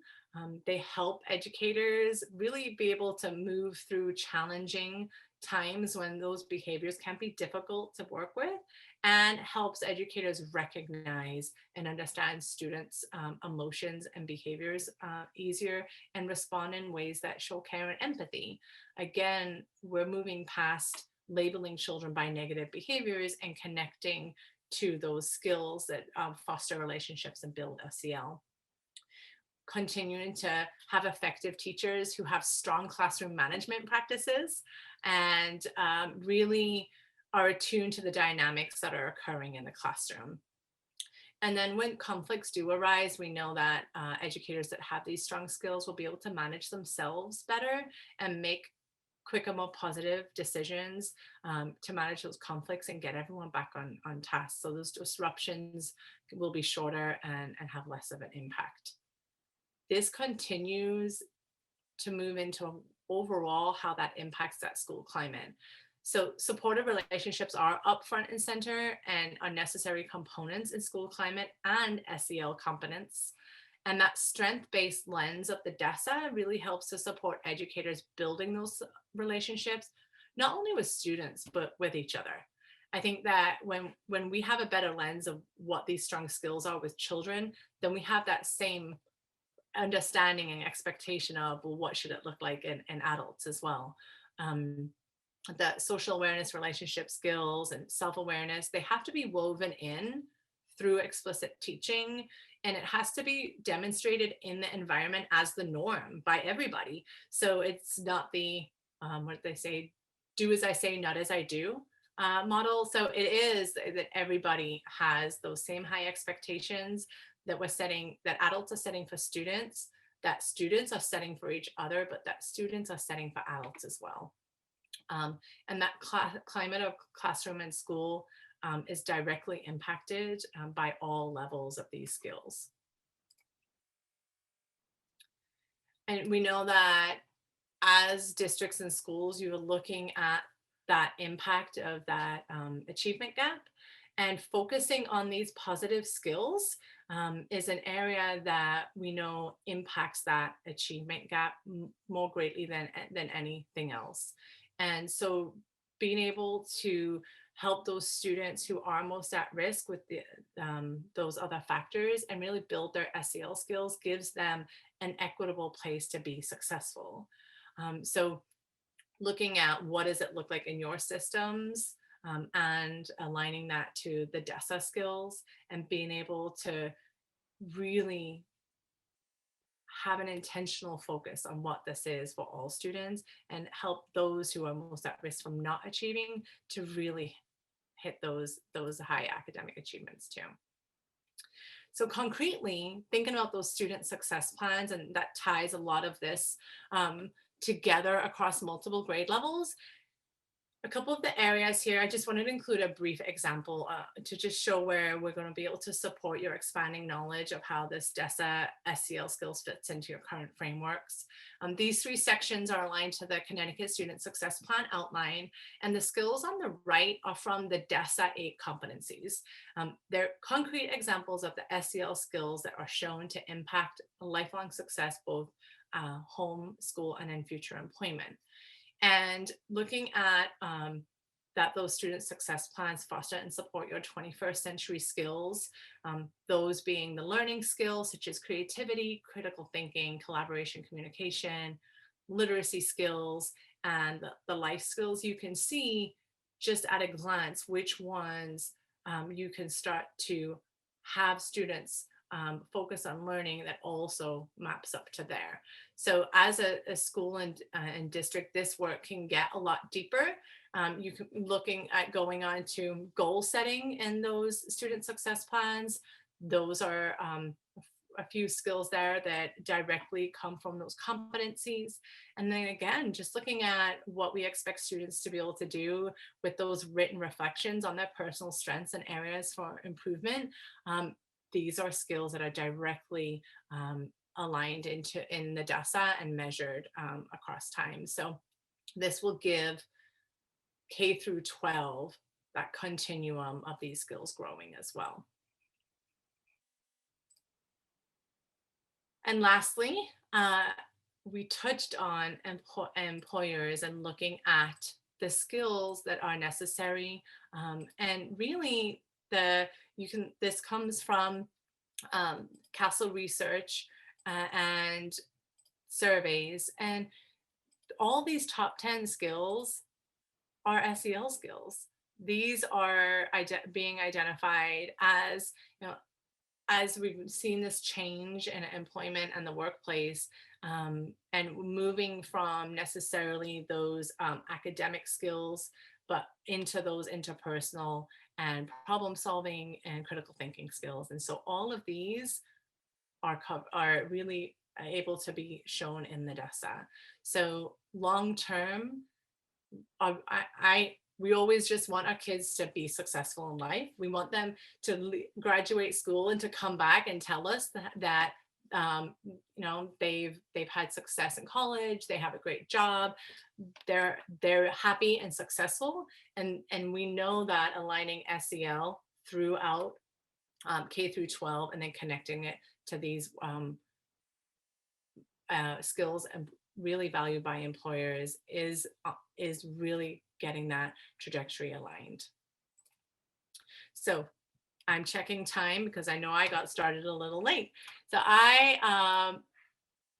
They help educators really be able to move through challenging times when those behaviors can be difficult to work with, and helps educators recognize and understand students' emotions and behaviors easier and respond in ways that show care and empathy. Again, we're moving past labeling children by negative behaviors and connecting to those skills that foster relationships and build SEL. Continuing to have effective teachers who have strong classroom management practices and really are attuned to the dynamics that are occurring in the classroom. And then when conflicts do arise, we know that educators that have these strong skills will be able to manage themselves better and make quicker, more positive decisions to manage those conflicts and get everyone back on task. So those disruptions will be shorter and have less of an impact. This continues to move into overall how that impacts that school climate. So supportive relationships are up front and center and are necessary components in school climate and SEL competence. And that strength-based lens of the DESSA really helps to support educators building those relationships, not only with students, but with each other. I think that when we have a better lens of what these strong skills are with children, then we have that same understanding and expectation of, well, what should it look like in adults as well. That social awareness, relationship skills, and self-awareness, they have to be woven in through explicit teaching, and it has to be demonstrated in the environment as the norm by everybody. So it's not the what they say, do as I say, not as I do model. So it is that everybody has those same high expectations that we're setting, that adults are setting for students, that students are setting for each other, but that students are setting for adults as well. And that climate of classroom and school is directly impacted by all levels of these skills. And we know that as districts and schools, you're looking at that impact of that achievement gap, and focusing on these positive skills is an area that we know impacts that achievement gap more greatly than anything else. And so being able to help those students who are most at risk with those other factors and really build their SEL skills gives them an equitable place to be successful. So looking at what does it look like in your systems and aligning that to the DESSA skills and being able to really have an intentional focus on what this is for all students and help those who are most at risk from not achieving to really hit those high academic achievements too. So concretely, thinking about those student success plans, and that ties a lot of this together across multiple grade levels. A couple of the areas here, I just wanted to include a brief example to just show where we're going to be able to support your expanding knowledge of how this DESSA SEL skills fits into your current frameworks. These 3 sections are aligned to the Connecticut Student Success Plan outline, and the skills on the right are from the DESSA 8 competencies. They're concrete examples of the SEL skills that are shown to impact lifelong success, both home, school, and in future employment. And looking at that those student success plans foster and support your 21st century skills, those being the learning skills such as creativity, critical thinking, collaboration, communication, literacy skills, and the life skills. You can see just at a glance which ones you can start to have students focus on learning that also maps up to there. So as a school and district, this work can get a lot deeper. You can looking at going on to goal setting in those student success plans. Those are a few skills there that directly come from those competencies. And then again, just looking at what we expect students to be able to do with those written reflections on their personal strengths and areas for improvement. These are skills that are directly aligned in the DESSA and measured across time. So this will give K through 12 that continuum of these skills growing as well. And lastly, we touched on employers and looking at the skills that are necessary, and really this comes from Castle research and surveys, and all these top 10 skills are SEL skills. These are being identified as, as we've seen this change in employment and the workplace, and moving from necessarily those academic skills, but into those interpersonal and problem solving and critical thinking skills. And so all of these are really able to be shown in the DESSA. So long term, we always just want our kids to be successful in life. We want them to graduate school and to come back and tell us that they've had success in college, they have a great job, they're happy and successful, and we know that aligning SEL throughout K through 12 and then connecting it to these skills and really valued by employers is really getting that trajectory aligned. So I'm checking time because I know I got started a little late. So I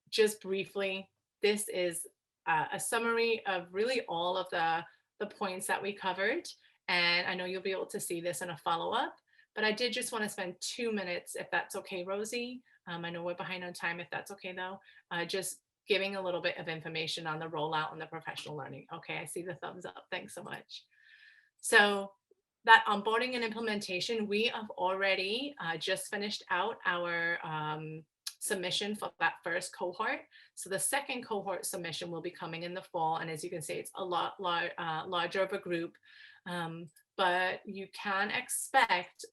just briefly, this is a summary of really all of the points that we covered. And I know you'll be able to see this in a follow-up, but I did just want to spend 2 minutes, if that's okay, Rosie. I know we're behind on time, if that's okay though, just giving a little bit of information on the rollout and the professional learning. Okay, I see the thumbs up. Thanks so much. So that onboarding and implementation, we have already just finished out our submission for that first cohort. So the second cohort submission will be coming in the fall. And as you can see, it's a lot larger of a group, but you can expect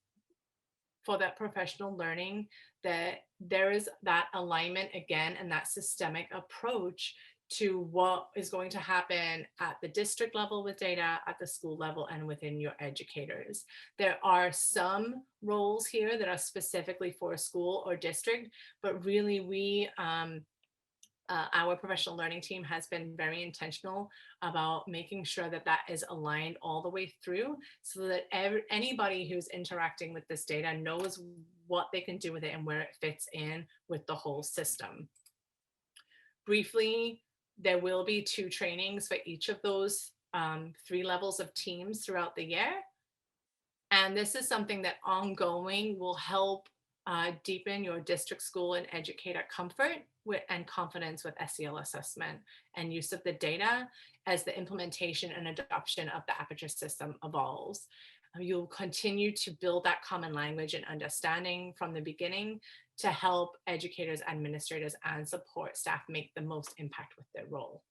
for that professional learning that there is that alignment again and that systemic approach to what is going to happen at the district level with data, at the school level, and within your educators. There are some roles here that are specifically for school or district, but really we, our professional learning team has been very intentional about making sure that that is aligned all the way through so that anybody who's interacting with this data knows what they can do with it and where it fits in with the whole system. Briefly, there will be 2 trainings for each of those 3 levels of teams throughout the year. And this is something that ongoing will help deepen your district, school, and educator comfort and confidence with SEL assessment and use of the data as the implementation and adoption of the Aperture system evolves. You'll continue to build that common language and understanding from the beginning to help educators, administrators, and support staff make the most impact with their role.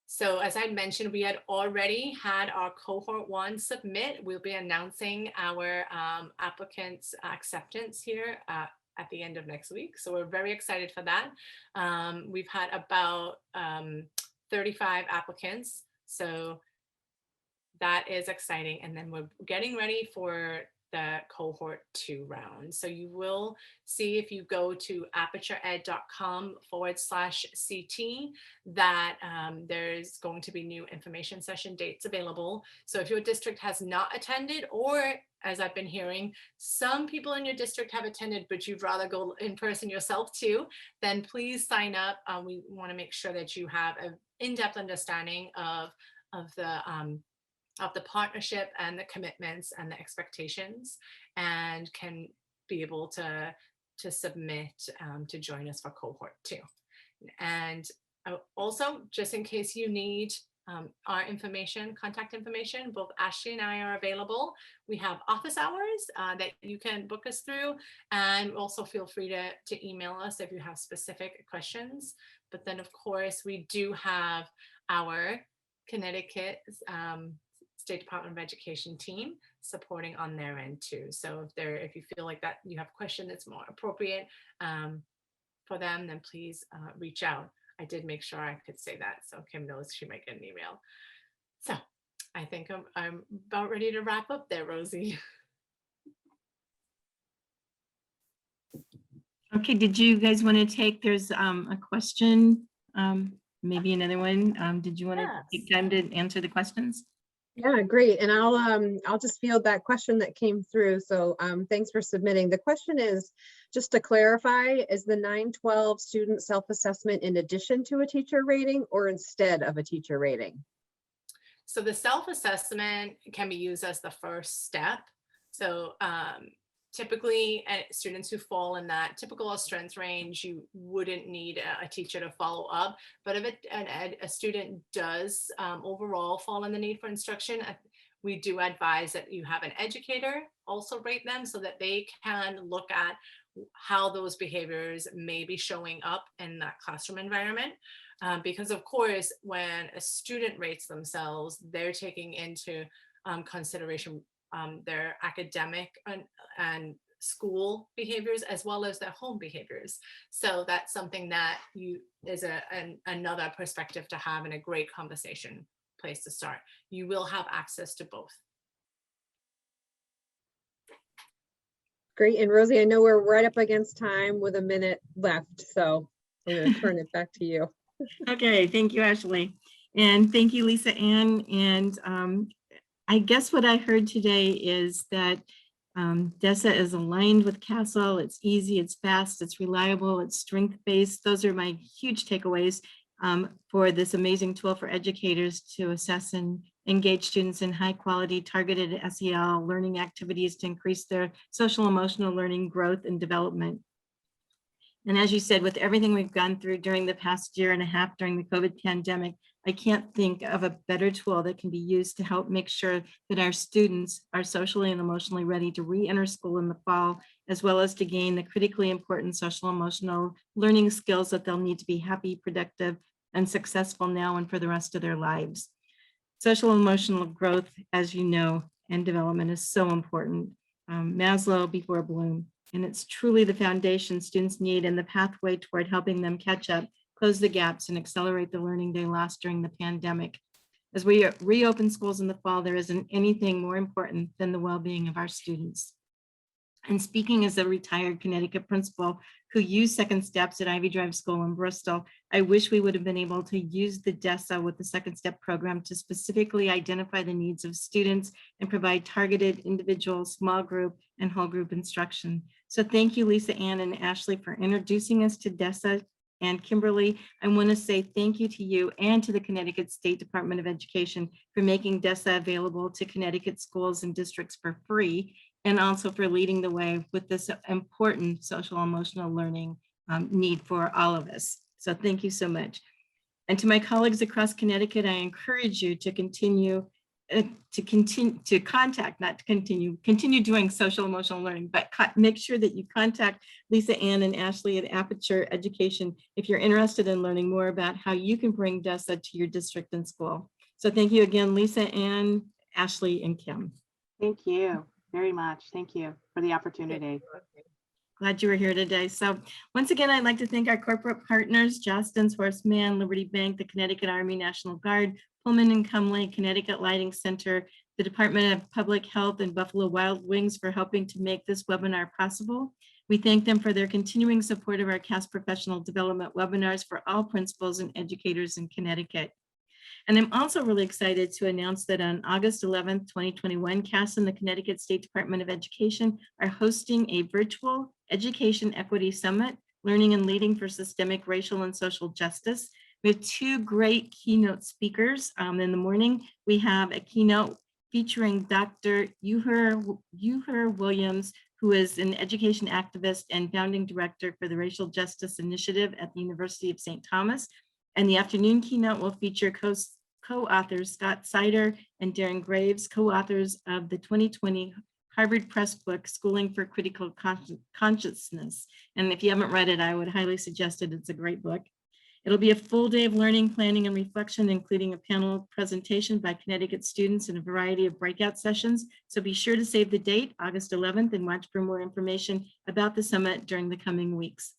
So as I mentioned, we had already had our cohort 1 submit. We'll be announcing our applicants' acceptance here at the end of next week. So we're very excited for that. We've had about 35 applicants. So that is exciting. And then we're getting ready for the cohort 2 round. So you will see if you go to apertureed.com/CT that there's going to be new information session dates available. So if your district has not attended, or as I've been hearing, some people in your district have attended, but you'd rather go in person yourself too, then please sign up. We want to make sure that you have an in-depth understanding of the partnership and the commitments and the expectations, and can be able to submit to join us for cohort 2. And also, just in case you need our information, contact information, both Ashley and I are available. We have office hours that you can book us through, and also feel free to email us if you have specific questions. But then of course we do have our Connecticut State Department of Education team supporting on their end too. So if you feel like that you have a question that's more appropriate for them, then please reach out. I did make sure I could say that, so Kim knows she might get an email. So I think I'm about ready to wrap up there, Rosie. Okay, did you guys want to take, there's a question, maybe another one. Did you want to take time to answer the questions? Yeah, great. And I'll just field that question that came through. So thanks for submitting. The question is, just to clarify, is the 9-12 student self-assessment in addition to a teacher rating or instead of a teacher rating? So the self-assessment can be used as the first step. So typically students who fall in that typical strength range, you wouldn't need a teacher to follow up. But if a student does overall fall in the need for instruction, we do advise that you have an educator also rate them so that they can look at how those behaviors may be showing up in that classroom environment. Because of course, when a student rates themselves, they're taking into consideration their academic and school behaviors as well as their home behaviors. So that's something that is another perspective to have, and a great conversation place to start. You will have access to both. Great. And Rosie, I know we're right up against time with a minute left, so I'm going to turn it back to you. Okay, thank you, Ashley. And thank you, Lisa Ann. And I guess what I heard today is that DESSA is aligned with CAS-CIAC. It's easy, it's fast, it's reliable, it's strength-based. Those are my huge takeaways for this amazing tool for educators to assess and engage students in high quality targeted SEL learning activities to increase their social emotional learning growth and development. And as you said, with everything we've gone through during the past year and a half during the COVID pandemic, I can't think of a better tool that can be used to help make sure that our students are socially and emotionally ready to re-enter school in the fall, as well as to gain the critically important social emotional learning skills that they'll need to be happy, productive, and successful now and for the rest of their lives. Social emotional growth, as you know, and development is so important. Maslow before Bloom. And it's truly the foundation students need and the pathway toward helping them catch up, close the gaps, and accelerate the learning they lost during the pandemic. As we reopen schools in the fall, there isn't anything more important than the well-being of our students. And speaking as a retired Connecticut principal who used Second Steps at Ivy Drive School in Bristol, I wish we would have been able to use the DESSA with the Second Step program to specifically identify the needs of students and provide targeted individual, small group, and whole group instruction. So thank you, Lisa Ann and Ashley, for introducing us to DESSA. And Kimberly, I want to say thank you to you and to the Connecticut State Department of Education for making DESSA available to Connecticut schools and districts for free, and also for leading the way with this important social emotional learning need for all of us. So thank you so much. And to my colleagues across Connecticut, I encourage you to continue doing social emotional learning, but make sure that you contact Lisa Ann and Ashley at Aperture Education if you're interested in learning more about how you can bring DESSA to your district and school. So thank you again, Lisa Ann, Ashley, and Kim. Thank you very much. Thank you for the opportunity. Glad you were here today. So once again, I'd like to thank our corporate partners, Justin's Horseman, Liberty Bank, the Connecticut Army National Guard, Pullman and Cumley, Connecticut Lighting Center, the Department of Public Health, and Buffalo Wild Wings for helping to make this webinar possible. We thank them for their continuing support of our CAS professional development webinars for all principals and educators in Connecticut. And I'm also really excited to announce that on August 11th, 2021, CAS and the Connecticut State Department of Education are hosting a virtual Education Equity Summit, Learning and Leading for Systemic Racial and Social Justice. We have two great keynote speakers. In the morning, we have a keynote featuring Dr. Uher Williams, who is an education activist and founding director for the Racial Justice Initiative at the University of St. Thomas. And the afternoon keynote will feature co-authors Scott Sider and Darren Graves, co-authors of the 2020 Harvard Press book, Schooling for Critical Consciousness. And if you haven't read it, I would highly suggest it. It's a great book. It'll be a full day of learning, planning, and reflection, including a panel presentation by Connecticut students and a variety of breakout sessions. So be sure to save the date, August 11th, and watch for more information about the summit during the coming weeks.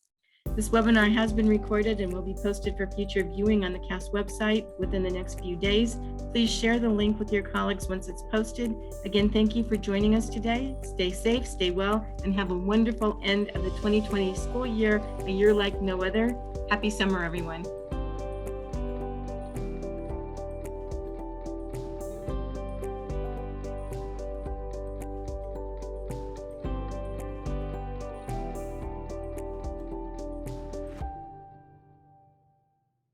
This webinar has been recorded and will be posted for future viewing on the CAS website within the next few days. Please share the link with your colleagues once it's posted. Again, thank you for joining us today. Stay safe, stay well, and have a wonderful end of the 2020 school year, a year like no other. Happy summer, everyone.